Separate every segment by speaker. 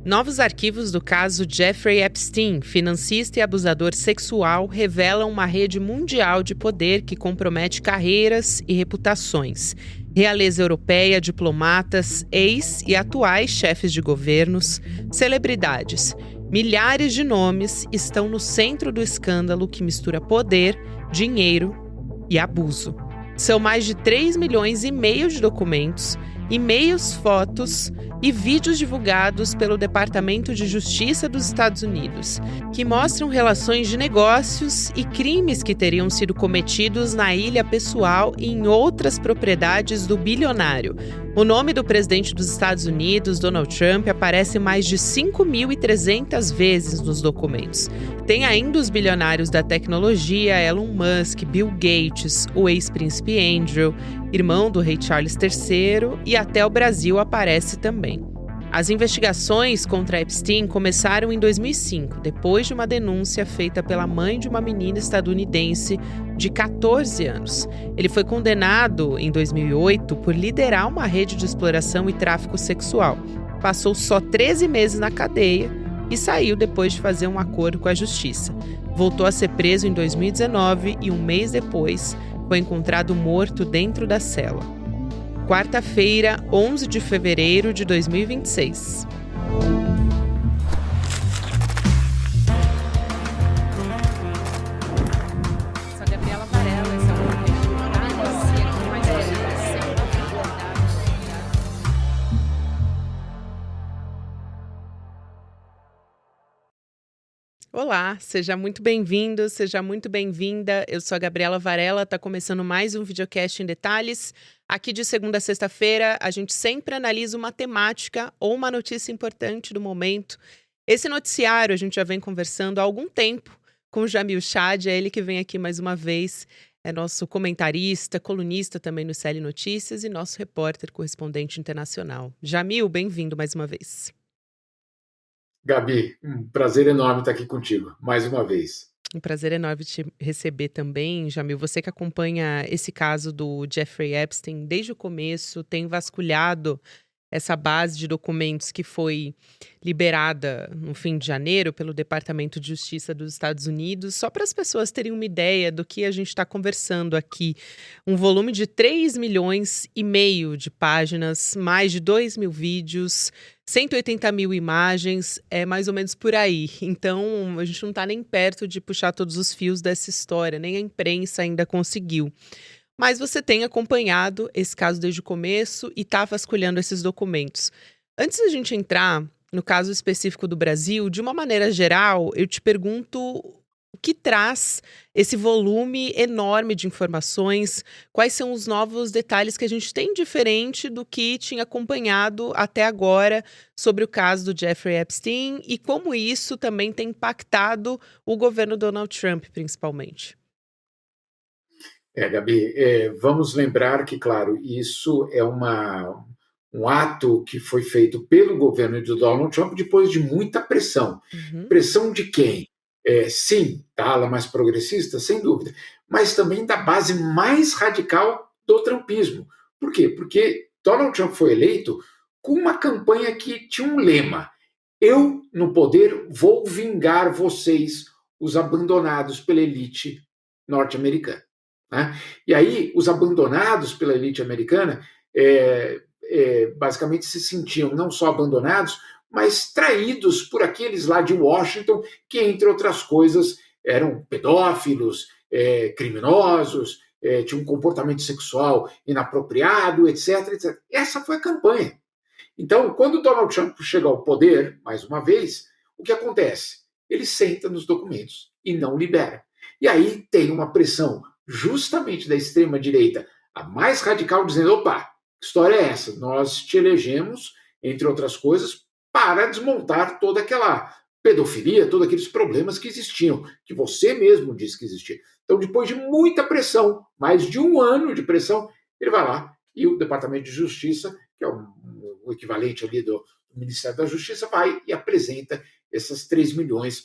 Speaker 1: Novos arquivos do caso Jeffrey Epstein, financista e abusador sexual, revelam uma rede mundial de poder que compromete carreiras e reputações. Realeza europeia, diplomatas, ex e atuais chefes de governos, celebridades. Milhares de nomes estão no centro do escândalo que mistura poder, dinheiro e abuso. São mais de 3,5 milhões de documentos, e-mails, fotos e vídeos divulgados pelo Departamento de Justiça dos Estados Unidos, que mostram relações de negócios e crimes que teriam sido cometidos na ilha pessoal e em outras propriedades do bilionário. O nome do presidente dos Estados Unidos, Donald Trump, aparece mais de 5.300 vezes nos documentos. Tem ainda os bilionários da tecnologia, Elon Musk, Bill Gates, o ex-príncipe Andrew, irmão do rei Charles III, e até o Brasil aparece também. As investigações contra Epstein começaram em 2005, depois de uma denúncia feita pela mãe de uma menina estadunidense de 14 anos. Ele foi condenado em 2008 por liderar uma rede de exploração e tráfico sexual. Passou só 13 meses na cadeia e saiu depois de fazer um acordo com a justiça. Voltou a ser preso em 2019 e um mês depois foi encontrado morto dentro da cela. Quarta-feira, 11 de fevereiro de 2026. Sou a Gabriela Varela, esse é o Momento de Análise, e aqui mais informação da atualidade. Olá, seja muito bem-vindo, seja muito bem-vinda. Eu sou a Gabriela Varela, está começando mais um videocast em detalhes. Aqui de segunda a sexta-feira, a gente sempre analisa uma temática ou uma notícia importante do momento. Esse noticiário a gente já vem conversando há algum tempo com o Jamil Chad, é ele que vem aqui mais uma vez, é nosso comentarista, colunista também no CL Notícias e nosso repórter correspondente internacional. Jamil, bem-vindo mais uma vez.
Speaker 2: Gabi, um prazer enorme estar aqui contigo, mais uma vez.
Speaker 1: Um prazer enorme te receber também, Jamil. Você que acompanha esse caso do Jeffrey Epstein desde o começo, tem vasculhado essa base de documentos que foi liberada no fim de janeiro pelo Departamento de Justiça dos Estados Unidos, só para as pessoas terem uma ideia do que a gente está conversando aqui. Um volume de 3,5 milhões de páginas, mais de 2.000 vídeos, 180 mil imagens, é mais ou menos por aí. Então, a gente não está nem perto de puxar todos os fios dessa história, nem a imprensa ainda conseguiu. Mas você tem acompanhado esse caso desde o começo e está vasculhando esses documentos. Antes da gente entrar no caso específico do Brasil, de uma maneira geral, eu te pergunto o que traz esse volume enorme de informações, quais são os novos detalhes que a gente tem diferente do que tinha acompanhado até agora sobre o caso do Jeffrey Epstein e como isso também tem impactado o governo Donald Trump, principalmente.
Speaker 2: Gabi, vamos lembrar que, claro, isso é um ato que foi feito pelo governo de Donald Trump depois de muita pressão.
Speaker 1: Uhum.
Speaker 2: Pressão de quem? Sim, da ala mais progressista, sem dúvida, mas também da base mais radical do trumpismo. Por quê? Porque Donald Trump foi eleito com uma campanha que tinha um lema: eu, no poder, vou vingar vocês, os abandonados pela elite norte-americana. Né? E aí, os abandonados pela elite americana basicamente se sentiam não só abandonados, mas traídos por aqueles lá de Washington que, entre outras coisas, eram pedófilos, criminosos, tinham um comportamento sexual inapropriado, etc, etc. Essa foi a campanha. Então, quando Donald Trump chega ao poder, mais uma vez, o que acontece? Ele senta nos documentos e não libera. E aí tem uma pressão justamente da extrema-direita, a mais radical, dizendo: opa, que história é essa? Nós te elegemos, entre outras coisas, para desmontar toda aquela pedofilia, todos aqueles problemas que existiam, que você mesmo disse que existia. Então, depois de muita pressão, mais de um ano de pressão, ele vai lá e o Departamento de Justiça, que é o equivalente ali do Ministério da Justiça, vai e apresenta essas 3 milhões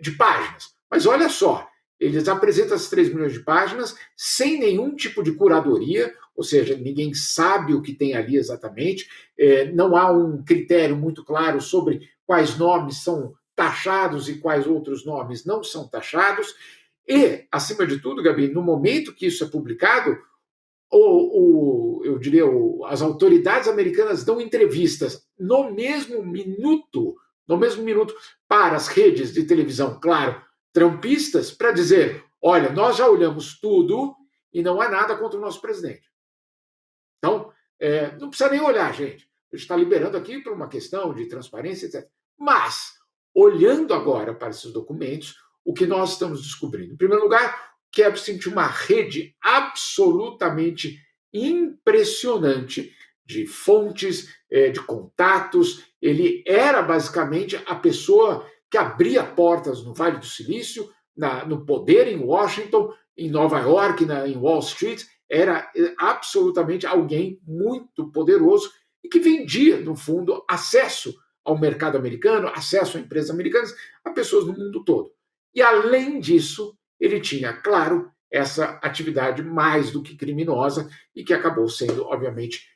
Speaker 2: de páginas. Mas olha só, eles apresentam as 3 milhões de páginas sem nenhum tipo de curadoria, ou seja, ninguém sabe o que tem ali exatamente, não há um critério muito claro sobre quais nomes são taxados e quais outros nomes não são taxados, e, acima de tudo, Gabi, no momento que isso é publicado, eu diria, as autoridades americanas dão entrevistas no mesmo minuto, para as redes de televisão, claro, trumpistas, para dizer, olha, nós já olhamos tudo e não há nada contra o nosso presidente. Então, não precisa nem olhar, gente. A gente está liberando aqui por uma questão de transparência, etc. Mas, olhando agora para esses documentos, o que nós estamos descobrindo? Em primeiro lugar, que Epstein tinha uma rede absolutamente impressionante de fontes, de contatos. Ele era basicamente a pessoa que abria portas no Vale do Silício, no poder em Washington, em Nova York, em Wall Street. Era absolutamente alguém muito poderoso e que vendia, no fundo, acesso ao mercado americano, acesso a empresas americanas, a pessoas do mundo todo. E, além disso, ele tinha, claro, essa atividade mais do que criminosa e que acabou sendo, obviamente,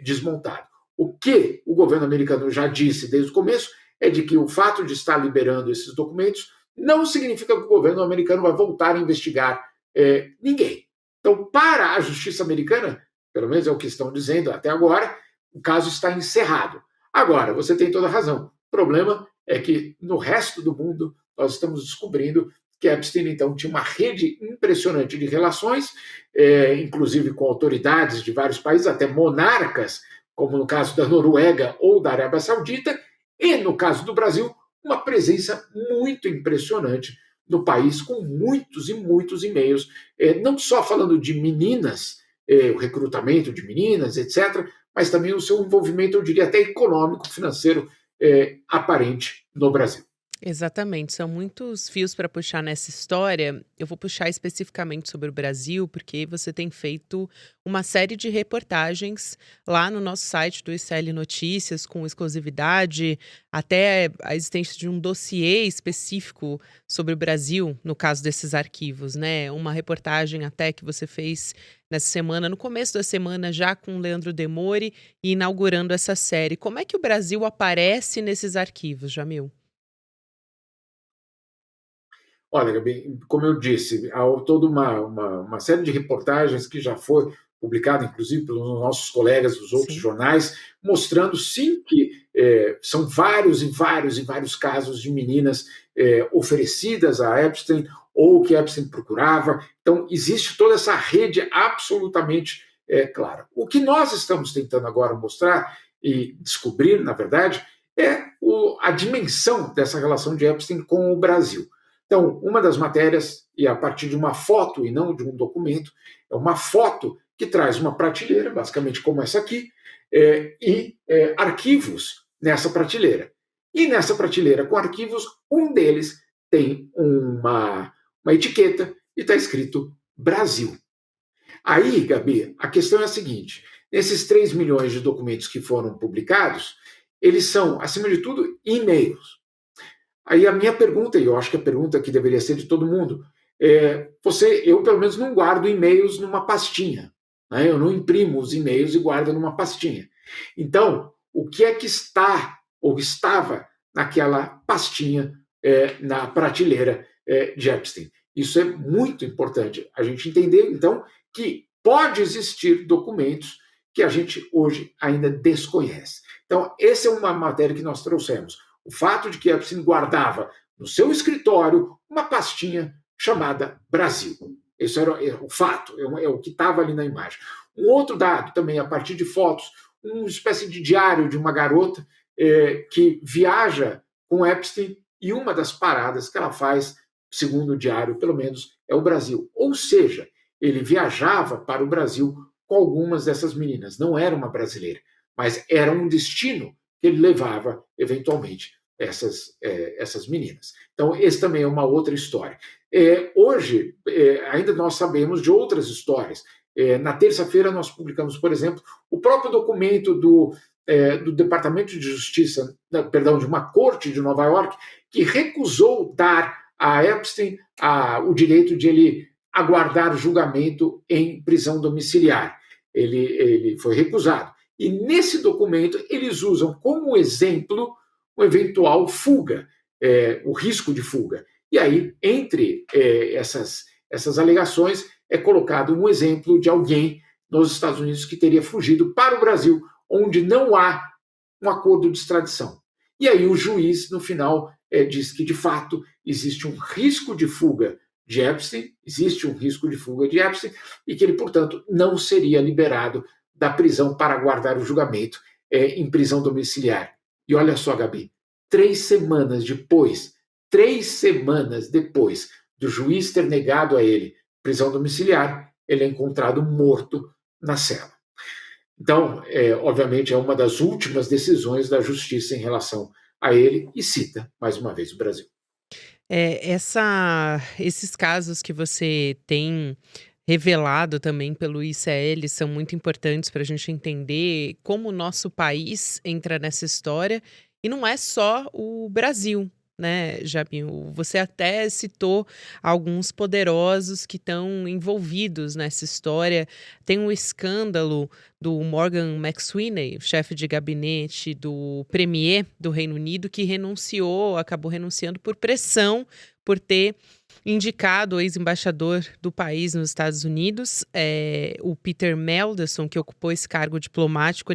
Speaker 2: desmontado. O que o governo americano já disse desde o começo é de que o fato de estar liberando esses documentos não significa que o governo americano vai voltar a investigar ninguém. Então, para a justiça americana, pelo menos é o que estão dizendo até agora, o caso está encerrado. Agora, você tem toda a razão. O problema é que no resto do mundo nós estamos descobrindo que Epstein, então, tinha uma rede impressionante de relações, inclusive com autoridades de vários países, até monarcas, como no caso da Noruega ou da Arábia Saudita, e no caso do Brasil, uma presença muito impressionante no país, com muitos e muitos e-mails, não só falando de meninas, o recrutamento de meninas, etc., mas também o seu envolvimento, eu diria até econômico, financeiro, aparente no Brasil.
Speaker 1: Exatamente, são muitos fios para puxar nessa história. Eu vou puxar especificamente sobre o Brasil, porque você tem feito uma série de reportagens lá no nosso site do ICL Notícias, com exclusividade, até a existência de um dossiê específico sobre o Brasil, no caso desses arquivos, né? Uma reportagem até que você fez nessa semana, no começo da semana, já com o Leandro Demore, e inaugurando essa série. Como é que o Brasil aparece nesses arquivos, Jamil?
Speaker 2: Olha, Gabi, como eu disse, há toda uma série de reportagens que já foi publicada, inclusive, pelos nossos colegas dos outros
Speaker 1: Sim.
Speaker 2: jornais, mostrando, sim, que são vários e vários e vários casos de meninas oferecidas a Epstein ou que Epstein procurava. Então, existe toda essa rede absolutamente clara. O que nós estamos tentando agora mostrar e descobrir, na verdade, é a dimensão dessa relação de Epstein com o Brasil. Então, uma das matérias, e a partir de uma foto e não de um documento, é uma foto que traz uma prateleira, basicamente como essa aqui, e arquivos nessa prateleira. E nessa prateleira com arquivos, um deles tem uma etiqueta e está escrito Brasil. Aí, Gabi, a questão é a seguinte: esses 3 milhões de documentos que foram publicados, eles são, acima de tudo, e-mails. Aí a minha pergunta, e eu acho que a pergunta que deveria ser de todo mundo, eu pelo menos não guardo e-mails numa pastinha, né? Eu não imprimo os e-mails e guardo numa pastinha. Então, o que é que está ou estava naquela pastinha na prateleira de Epstein? Isso é muito importante a gente entender, então, que pode existir documentos que a gente hoje ainda desconhece. Então, essa é uma matéria que nós trouxemos. O fato de que Epstein guardava no seu escritório uma pastinha chamada Brasil. Esse era o fato, é o que estava ali na imagem. Um outro dado também, a partir de fotos, uma espécie de diário de uma garota que viaja com Epstein e uma das paradas que ela faz, segundo o diário, pelo menos, é o Brasil. Ou seja, ele viajava para o Brasil com algumas dessas meninas. Não era uma brasileira, mas era um destino que ele levava, eventualmente, essas meninas. Então, esse também é uma outra história. Hoje, ainda nós sabemos de outras histórias. Na terça-feira, nós publicamos, por exemplo, o próprio documento do Departamento de Justiça, perdão, de uma corte de Nova York, que recusou dar a Epstein o direito de ele aguardar julgamento em prisão domiciliar. ele foi recusado. E nesse documento eles usam como exemplo uma eventual fuga, o risco de fuga. E aí, entre essas alegações, é colocado um exemplo de alguém nos Estados Unidos que teria fugido para o Brasil, onde não há um acordo de extradição. E aí o juiz, no final, diz que, de fato, existe um risco de fuga de Epstein, e que ele, portanto, não seria liberado da prisão para aguardar o julgamento em prisão domiciliar. E olha só, Gabi, 3 semanas depois do juiz ter negado a ele prisão domiciliar, ele é encontrado morto na cela. Então, obviamente, é uma das últimas decisões da justiça em relação a ele e cita, mais uma vez, o Brasil.
Speaker 1: Esses casos que você tem revelado também pelo ICL são muito importantes para a gente entender como o nosso país entra nessa história. E não é só o Brasil, né, Jamil? Você até citou alguns poderosos que estão envolvidos nessa história. Tem um escândalo do Morgan McSweeney, chefe de gabinete do premier do Reino Unido, que acabou renunciando por pressão, por ter indicado o ex-embaixador do país nos Estados Unidos, o Peter Mandelson, que ocupou esse cargo diplomático.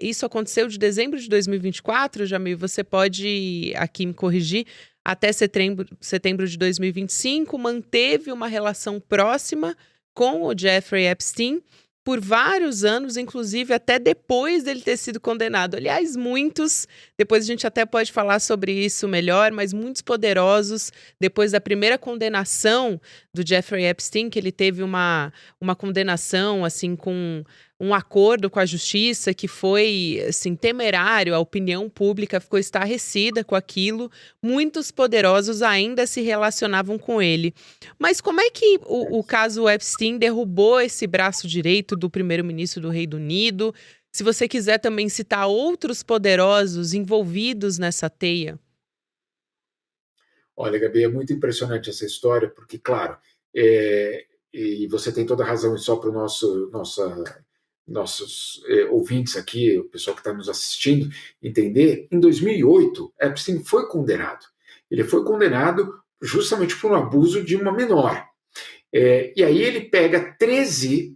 Speaker 1: Isso aconteceu de dezembro de 2024, Jamil, você pode aqui me corrigir, até setembro de 2025, manteve uma relação próxima com o Jeffrey Epstein por vários anos, inclusive até depois dele ter sido condenado. Aliás, muitos, depois a gente até pode falar sobre isso melhor, mas muitos poderosos, depois da primeira condenação do Jeffrey Epstein, que ele teve uma condenação assim com um acordo com a justiça que foi assim, temerário, a opinião pública ficou estarrecida com aquilo, muitos poderosos ainda se relacionavam com ele. Mas como é que o caso Epstein derrubou esse braço direito do primeiro-ministro do Reino Unido? Se você quiser também citar outros poderosos envolvidos nessa teia.
Speaker 2: Olha, Gabi, é muito impressionante essa história, porque, claro, e você tem toda a razão, e só para nossos ouvintes aqui, o pessoal que está nos assistindo, entender, em 2008, Epstein foi condenado. Ele foi condenado justamente por um abuso de uma menor. E aí ele pega 13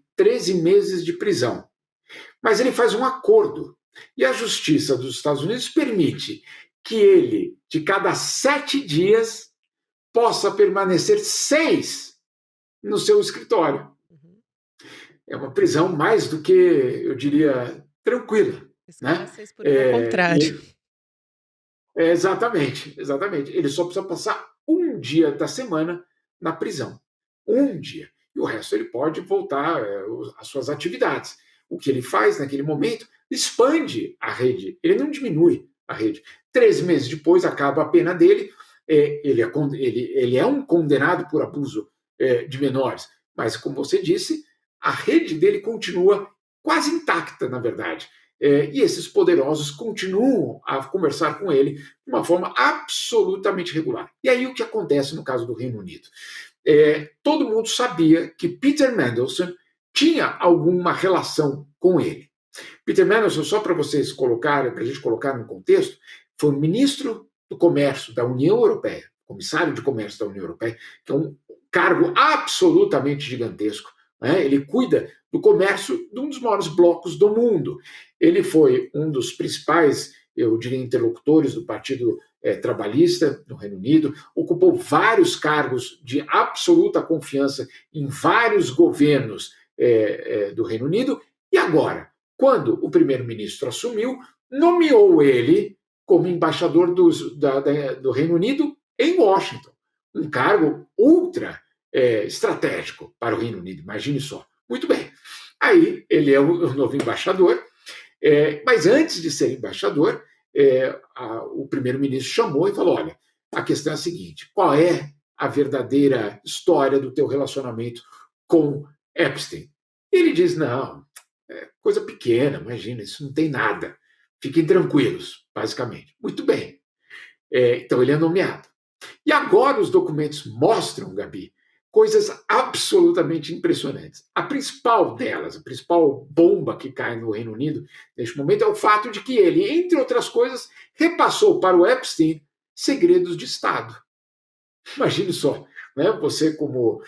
Speaker 2: meses de prisão. Mas ele faz um acordo. E a Justiça dos Estados Unidos permite que ele, de cada 7 dias, possa permanecer 6 no seu escritório. É uma prisão mais do que, eu diria, tranquila. Né?
Speaker 1: Vocês por o contrário.
Speaker 2: Exatamente. Ele só precisa passar um dia da semana na prisão. Um dia. E o resto ele pode voltar às suas atividades. O que ele faz naquele momento expande a rede, ele não diminui a rede. 13 meses depois acaba a pena dele, ele é um condenado por abuso de menores, mas como você disse, a rede dele continua quase intacta, na verdade. E esses poderosos continuam a conversar com ele de uma forma absolutamente regular. E aí o que acontece no caso do Reino Unido? Todo mundo sabia que Peter Mandelson tinha alguma relação com ele. Peter Mandelson, só para vocês colocarem, para a gente colocar no contexto, foi o ministro do Comércio da União Europeia, comissário de Comércio da União Europeia, que é um cargo absolutamente gigantesco. Né? Ele cuida do comércio de um dos maiores blocos do mundo. Ele foi um dos principais, eu diria, interlocutores do Partido Trabalhista no Reino Unido, ocupou vários cargos de absoluta confiança em vários governos do Reino Unido, e agora, quando o primeiro-ministro assumiu, nomeou ele como embaixador do Reino Unido em Washington, um cargo ultra estratégico para o Reino Unido, imagine só. Muito bem, aí ele é o novo embaixador, mas antes de ser embaixador, o primeiro-ministro chamou e falou, olha, a questão é a seguinte, qual é a verdadeira história do teu relacionamento com Epstein? Ele diz, não, coisa pequena, imagina, isso não tem nada. Fiquem tranquilos, basicamente. Muito bem. Então ele é nomeado. E agora os documentos mostram, Gabi, coisas absolutamente impressionantes. A principal delas, a principal bomba que cai no Reino Unido neste momento é o fato de que ele, entre outras coisas, repassou para o Epstein segredos de Estado. Imagine só, né? Você como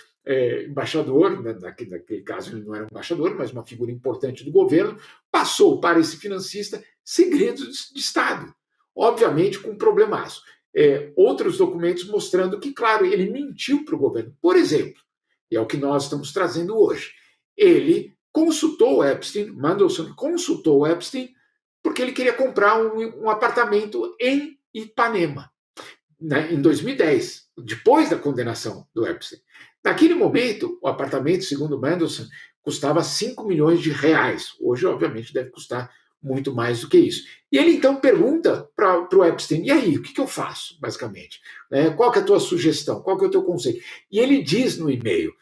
Speaker 2: embaixador, né? naquele caso ele não era um embaixador, mas uma figura importante do governo, passou para esse financista segredos de Estado, obviamente com um problemaço. Outros documentos mostrando que, claro, ele mentiu para o governo. Por exemplo, e é o que nós estamos trazendo hoje, ele consultou o Epstein, Mandelson consultou o Epstein, porque ele queria comprar um apartamento em Ipanema, né, em 2010, depois da condenação do Epstein. Naquele momento, o apartamento, segundo Mandelson, custava 5 milhões de reais. Hoje, obviamente, deve custar muito mais do que isso. E ele, então, pergunta para o Epstein, e aí, o que eu faço, basicamente? Qual que é a tua sugestão? Qual que é o teu conselho? E ele diz no e-mail,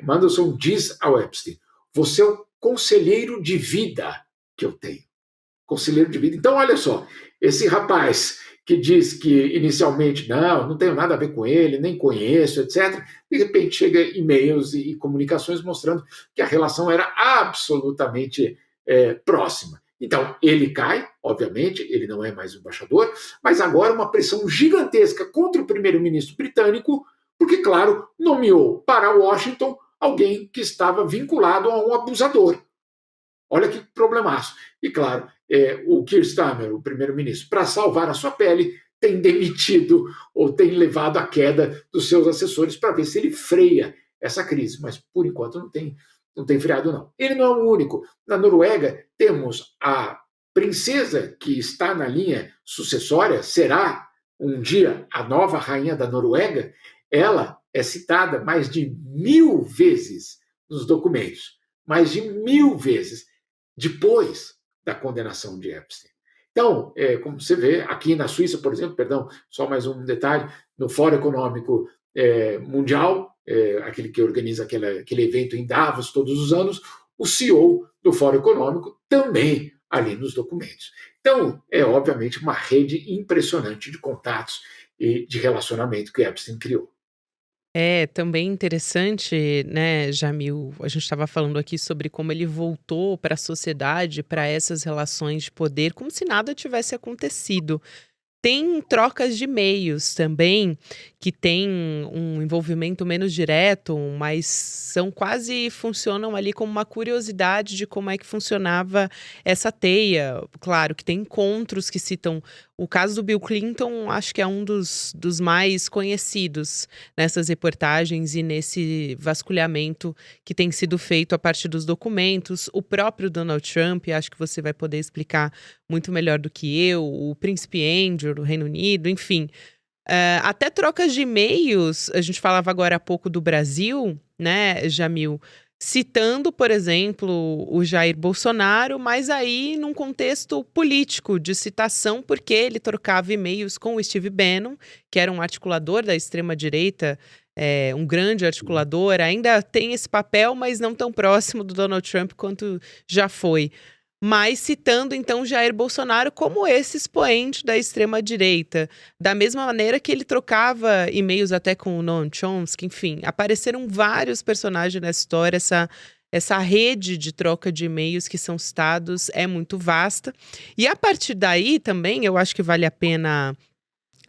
Speaker 2: Mandelson diz ao Epstein, você é o conselheiro de vida que eu tenho. Conselheiro de vida. Então, olha só, esse rapaz que diz que inicialmente não tenho nada a ver com ele, nem conheço, etc. De repente chega e-mails e comunicações mostrando que a relação era absolutamente próxima. Então, ele cai, obviamente, ele não é mais embaixador, mas agora uma pressão gigantesca contra o primeiro-ministro britânico, porque, claro, nomeou para Washington alguém que estava vinculado a um abusador. Olha que problemaço. E, claro, o Keir Starmer, o primeiro-ministro, para salvar a sua pele, tem demitido ou tem levado à queda dos seus assessores para ver se ele freia essa crise. Mas, por enquanto, não tem freado, não. Ele não é o único. Na Noruega, temos a princesa que está na linha sucessória, será um dia a nova rainha da Noruega. Ela é citada mais de 1000 vezes nos documentos. Mais de 1000 vezes depois da condenação de Epstein. Então, como você vê, aqui na Suíça, por exemplo, só mais um detalhe, no Fórum Econômico Mundial, aquele que organiza aquele evento em Davos todos os anos, o CEO do Fórum Econômico também ali nos documentos. Então, é obviamente uma rede impressionante de contatos e de relacionamento que Epstein criou.
Speaker 1: É também interessante, né, Jamil? A gente estava falando aqui sobre como ele voltou para a sociedade, para essas relações de poder, como se nada tivesse acontecido. Tem trocas de e-mails também, que tem um envolvimento menos direto, mas funcionam ali como uma curiosidade de como é que funcionava essa teia. Claro que tem encontros que citam o caso do Bill Clinton, acho que é um dos mais conhecidos nessas reportagens e nesse vasculhamento que tem sido feito a partir dos documentos. O próprio Donald Trump, acho que você vai poder explicar muito melhor do que eu, o príncipe Andrew do Reino Unido, enfim. Até trocas de e-mails, a gente falava agora há pouco do Brasil, né, Jamil? Citando, por exemplo, o Jair Bolsonaro, mas aí num contexto político de citação, porque ele trocava e-mails com o Steve Bannon, que era um articulador da extrema-direita, um grande articulador, ainda tem esse papel, mas não tão próximo do Donald Trump quanto já foi. Mas citando, então, Jair Bolsonaro como esse expoente da extrema-direita. Da mesma maneira que ele trocava e-mails até com o Noam Chomsky, enfim. Apareceram vários personagens nessa história, essa rede de troca de e-mails que são citados é muito vasta. E a partir daí também, eu acho que vale a pena...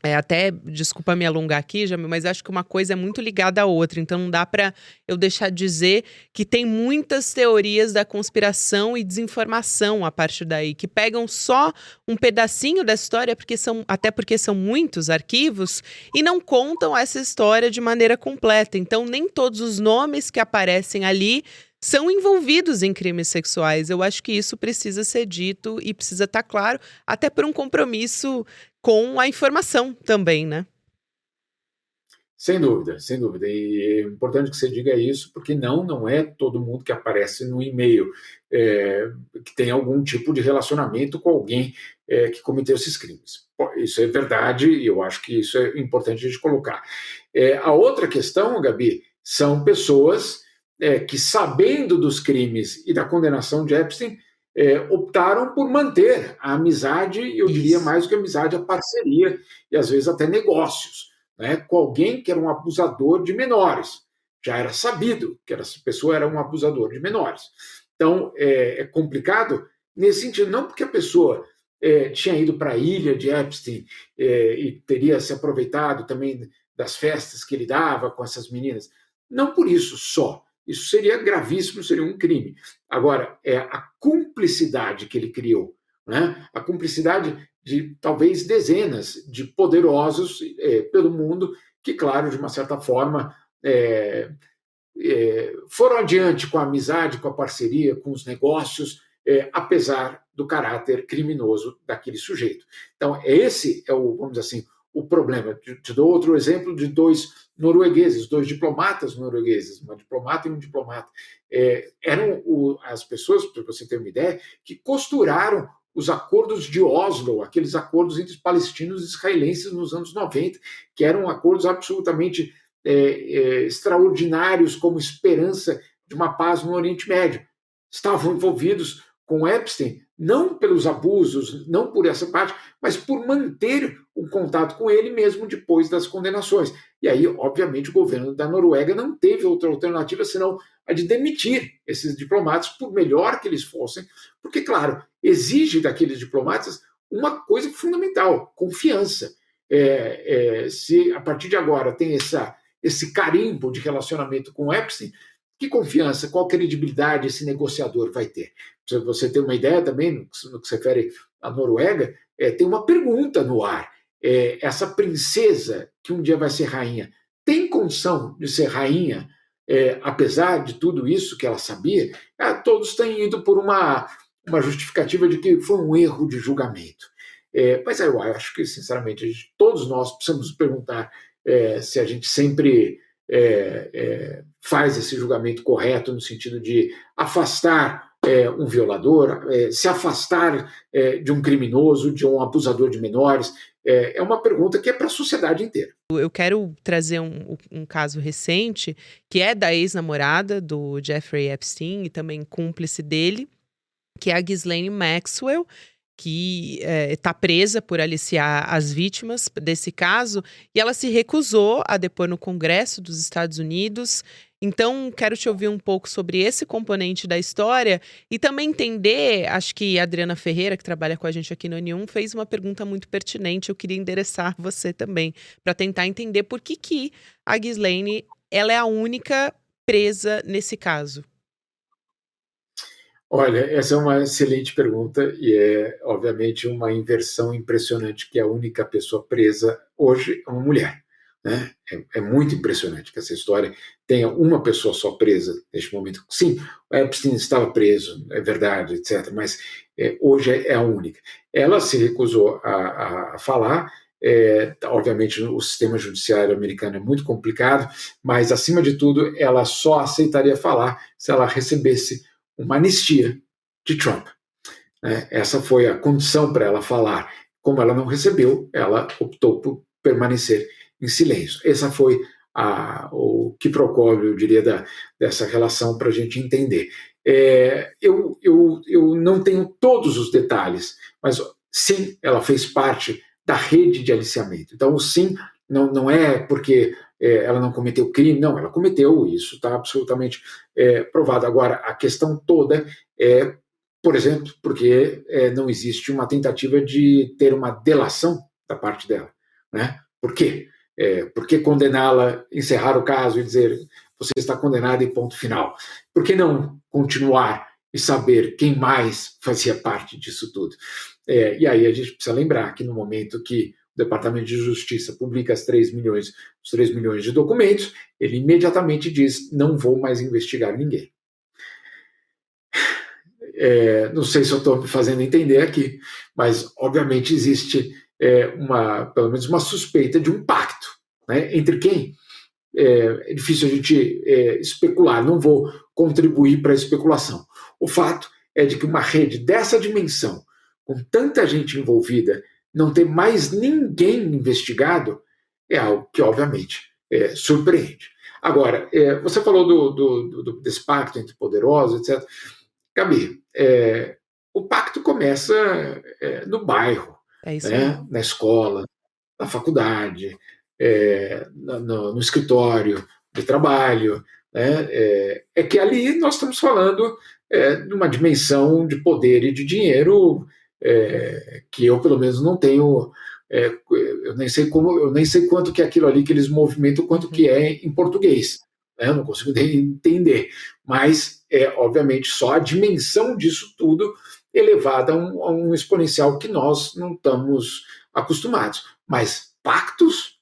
Speaker 1: até, desculpa me alongar aqui, Jamil, mas acho que uma coisa é muito ligada à outra, então não dá para eu deixar de dizer que tem muitas teorias da conspiração e desinformação a partir daí, que pegam só um pedacinho da história, até porque são muitos arquivos, e não contam essa história de maneira completa. Então, nem todos os nomes que aparecem ali são envolvidos em crimes sexuais. Eu acho que isso precisa ser dito e precisa estar claro, até por um compromisso com a informação também, né?
Speaker 2: Sem dúvida, sem dúvida. E é importante que você diga isso, porque não é todo mundo que aparece no e-mail que tem algum tipo de relacionamento com alguém que cometeu esses crimes. Isso é verdade e eu acho que isso é importante a gente colocar. A outra questão, Gabi, são pessoas que, sabendo dos crimes e da condenação de Epstein, optaram por manter a amizade, eu diria mais do que amizade, a parceria e às vezes até negócios, né, com alguém que era um abusador de menores. já era sabido que essa pessoa era um abusador de menores. Então, é complicado nesse sentido, não porque a pessoa tinha ido para a ilha de Epstein e teria se aproveitado também das festas que ele dava com essas meninas. Não por isso só. Isso seria gravíssimo, seria um crime. Agora, é a cumplicidade que ele criou, né? A cumplicidade de talvez dezenas de poderosos pelo mundo que, claro, de uma certa forma, foram adiante com a amizade, com a parceria, com os negócios, apesar do caráter criminoso daquele sujeito. Então, esse é o, vamos dizer assim, o problema. Te dou outro exemplo de dois noruegueses, dois diplomatas noruegueses, uma diplomata e um diplomata. Eram as pessoas, para você ter uma ideia, que costuraram os acordos de Oslo, aqueles acordos entre palestinos e israelenses nos anos 90, que eram acordos absolutamente extraordinários como esperança de uma paz no Oriente Médio. Estavam envolvidos com Epstein, não pelos abusos, não por essa parte, mas por manter o contato com ele mesmo depois das condenações. E aí, obviamente, o governo da Noruega não teve outra alternativa senão a de demitir esses diplomatas, por melhor que eles fossem, porque, claro, exige daqueles diplomatas uma coisa fundamental: confiança. Se a partir de agora tem esse carimbo de relacionamento com Epstein, que confiança, qual credibilidade esse negociador vai ter? Para você ter uma ideia também, no que se refere à Noruega, tem uma pergunta no ar. Essa princesa que um dia vai ser rainha, tem condição de ser rainha, apesar de tudo isso que ela sabia? Todos têm ido por uma justificativa de que foi um erro de julgamento. Mas eu acho que, sinceramente, todos nós precisamos perguntar se a gente sempre faz esse julgamento correto no sentido de afastar um violador, se afastar de um criminoso, de um abusador de menores. É uma pergunta que é para a sociedade inteira.
Speaker 1: Eu quero trazer um caso recente, que é da ex-namorada do Jeffrey Epstein e também cúmplice dele, que é a Ghislaine Maxwell, que está presa por aliciar as vítimas desse caso, e ela se recusou a depor no Congresso dos Estados Unidos. Então, quero te ouvir um pouco sobre esse componente da história e também entender, acho que a Adriana Ferreira, que trabalha com a gente aqui no N1, fez uma pergunta muito pertinente, eu queria endereçar você também, para tentar entender por que a Ghislaine ela é a única presa nesse caso.
Speaker 2: Olha, essa é uma excelente pergunta e é, obviamente, uma inversão impressionante, que a única pessoa presa hoje é uma mulher. Né? É muito impressionante que essa história tenha uma pessoa só presa neste momento. Sim, o Epstein estava preso, é verdade, etc., mas hoje é a única. Ela se recusou a falar. Obviamente, o sistema judiciário americano é muito complicado, mas, acima de tudo, ela só aceitaria falar se ela recebesse uma anistia de Trump. Essa foi a condição para ela falar. Como ela não recebeu, ela optou por permanecer em silêncio. Essa foi o quiprocóvio, eu diria, dessa relação, para a gente entender. Eu não tenho todos os detalhes, mas sim, ela fez parte da rede de aliciamento. Então, sim, não é porque ela não cometeu crime, não, ela cometeu, isso está absolutamente provado. Agora, a questão toda é, por exemplo, porque não existe uma tentativa de ter uma delação da parte dela. Né? Por quê? Por que condená-la, encerrar o caso e dizer você está condenada e ponto final? Por que não continuar e saber quem mais fazia parte disso tudo? E aí a gente precisa lembrar que no momento que o Departamento de Justiça publica os 3 milhões de documentos, ele imediatamente diz: não vou mais investigar ninguém. Não sei se eu estou me fazendo entender aqui, mas obviamente existe pelo menos uma suspeita de um pacto, né, entre quem? É difícil a gente especular, não vou contribuir para a especulação. O fato é de que uma rede dessa dimensão, com tanta gente envolvida, não ter mais ninguém investigado, é algo que, obviamente, surpreende. Agora, você falou desse pacto entre poderosos, etc. Gabi, o pacto começa no bairro, né? Na escola, na faculdade, no escritório, de trabalho, né? É que ali nós estamos falando de uma dimensão de poder e de dinheiro que eu, pelo menos, não tenho. Eu nem sei quanto que é aquilo ali que eles movimentam, quanto que é em português. Né? Eu não consigo entender. Mas, obviamente, só a dimensão disso tudo elevada a um exponencial que nós não estamos acostumados. Mas pactos,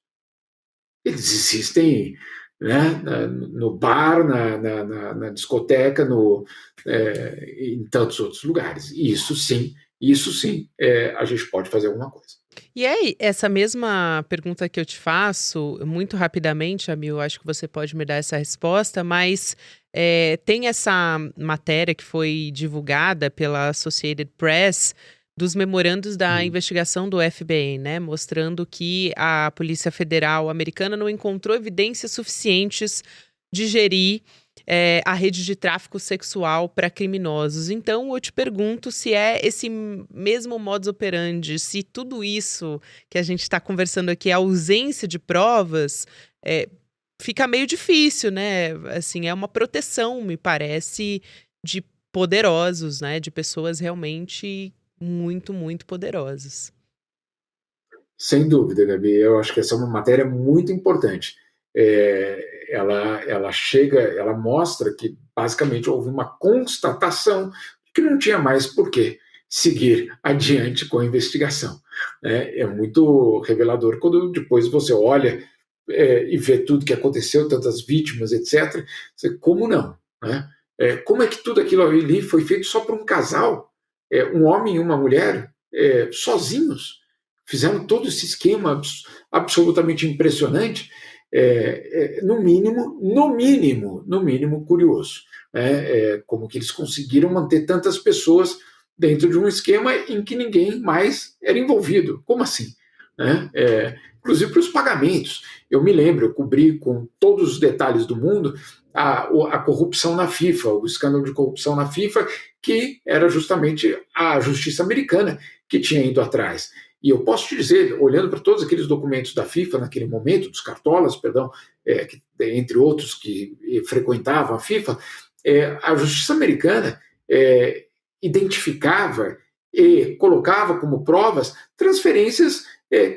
Speaker 2: eles existem, né, no bar, na discoteca, em tantos outros lugares. E isso sim, a gente pode fazer alguma coisa.
Speaker 1: E aí, essa mesma pergunta que eu te faço, muito rapidamente, Jamil, acho que você pode me dar essa resposta, mas tem essa matéria que foi divulgada pela Associated Press dos memorandos da investigação do FBI, né, mostrando que a Polícia Federal americana não encontrou evidências suficientes de gerir a rede de tráfico sexual para criminosos. Então, eu te pergunto se é esse mesmo modus operandi, se tudo isso que a gente está conversando aqui, a ausência de provas, fica meio difícil, né? Assim, é uma proteção, me parece, de poderosos, né? De pessoas realmente muito, muito poderosas.
Speaker 2: Sem dúvida, Gabi. Eu acho que essa é uma matéria muito importante. Ela mostra que basicamente houve uma constatação de que não tinha mais por que seguir adiante com a investigação. É muito revelador quando depois você olha e vê tudo que aconteceu, tantas vítimas, etc. Como não? Né? Como é que tudo aquilo ali foi feito só por um casal? Um homem e uma mulher sozinhos? Fizeram todo esse esquema absolutamente impressionante. No mínimo curioso, né? Como que eles conseguiram manter tantas pessoas dentro de um esquema em que ninguém mais era envolvido. Como assim? Né? Inclusive para os pagamentos. Eu me lembro, eu cobri com todos os detalhes do mundo a corrupção na FIFA, o escândalo de corrupção na FIFA, que era justamente a justiça americana que tinha ido atrás. E eu posso te dizer, olhando para todos aqueles documentos da FIFA naquele momento, dos cartolas, entre outros que frequentavam a FIFA, a justiça americana identificava e colocava como provas transferências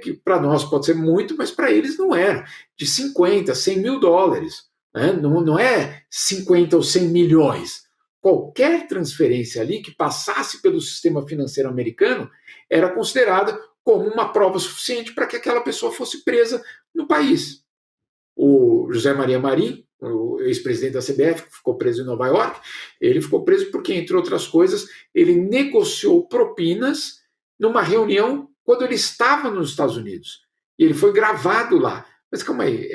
Speaker 2: que para nós pode ser muito, mas para eles não era, de 50, 100 mil dólares. Né? Não é 50 ou 100 milhões. Qualquer transferência ali que passasse pelo sistema financeiro americano era considerada como uma prova suficiente para que aquela pessoa fosse presa no país. O José Maria Marim, o ex-presidente da CBF, que ficou preso em Nova York, ele ficou preso porque, entre outras coisas, ele negociou propinas numa reunião quando ele estava nos Estados Unidos. E ele foi gravado lá. Mas calma aí,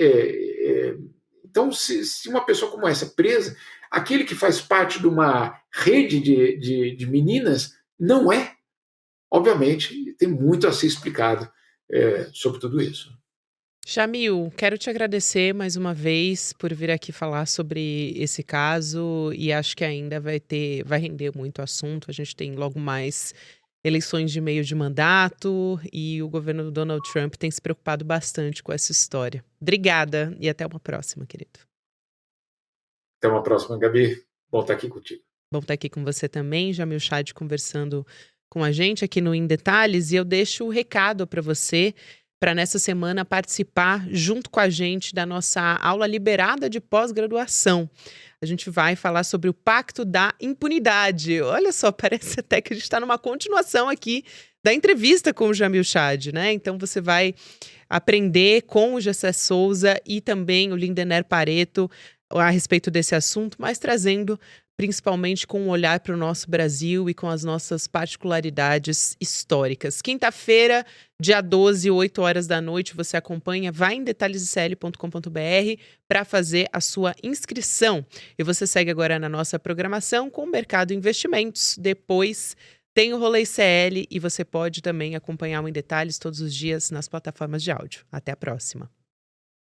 Speaker 2: então, se uma pessoa como essa é presa, aquele que faz parte de uma rede de meninas não é. Obviamente, tem muito a ser explicado sobre tudo isso.
Speaker 1: Jamil, quero te agradecer mais uma vez por vir aqui falar sobre esse caso e acho que ainda vai render muito assunto. A gente tem logo mais eleições de meio de mandato e o governo do Donald Trump tem se preocupado bastante com essa história. Obrigada e até uma próxima, querido.
Speaker 2: Até uma próxima, Gabi. Bom estar aqui contigo.
Speaker 1: Bom estar aqui com você também, Jamil Chad, conversando com a gente aqui no Em Detalhes, e eu deixo o recado para você para nessa semana participar junto com a gente da nossa aula liberada de pós-graduação. A gente vai falar sobre o Pacto da Impunidade. Olha só, parece até que a gente está numa continuação aqui da entrevista com o Jamil Chad, né? Então você vai aprender com o Gessé Souza e também o Lindener Pareto a respeito desse assunto, mas trazendo principalmente com um olhar para o nosso Brasil e com as nossas particularidades históricas. Quinta-feira, dia 12, 8 horas da noite, você acompanha, vai em detalhesicl.com.br para fazer a sua inscrição. E você segue agora na nossa programação com o Mercado Investimentos. Depois tem o Rolê CL e você pode também acompanhar o Em Detalhes todos os dias nas plataformas de áudio. Até a próxima.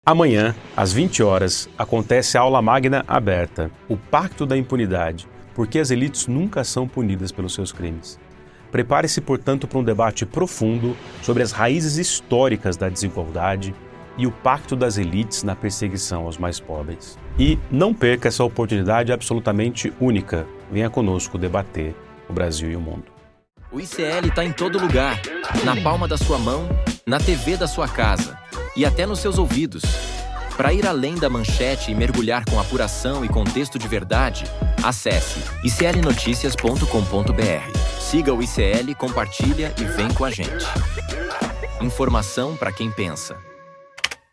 Speaker 3: Amanhã, às 20 horas, acontece a aula magna aberta, o Pacto da Impunidade, porque as elites nunca são punidas pelos seus crimes. Prepare-se, portanto, para um debate profundo sobre as raízes históricas da desigualdade, e o pacto das elites na perseguição aos mais pobres. E não perca essa oportunidade absolutamente única. Venha conosco debater o Brasil e o mundo.
Speaker 4: O ICL está em todo lugar, na palma da sua mão, na TV da sua casa e até nos seus ouvidos. Para ir além da manchete e mergulhar com apuração e contexto de verdade, acesse iclnoticias.com.br. Siga o ICL, compartilha e vem com a gente. Informação para quem pensa.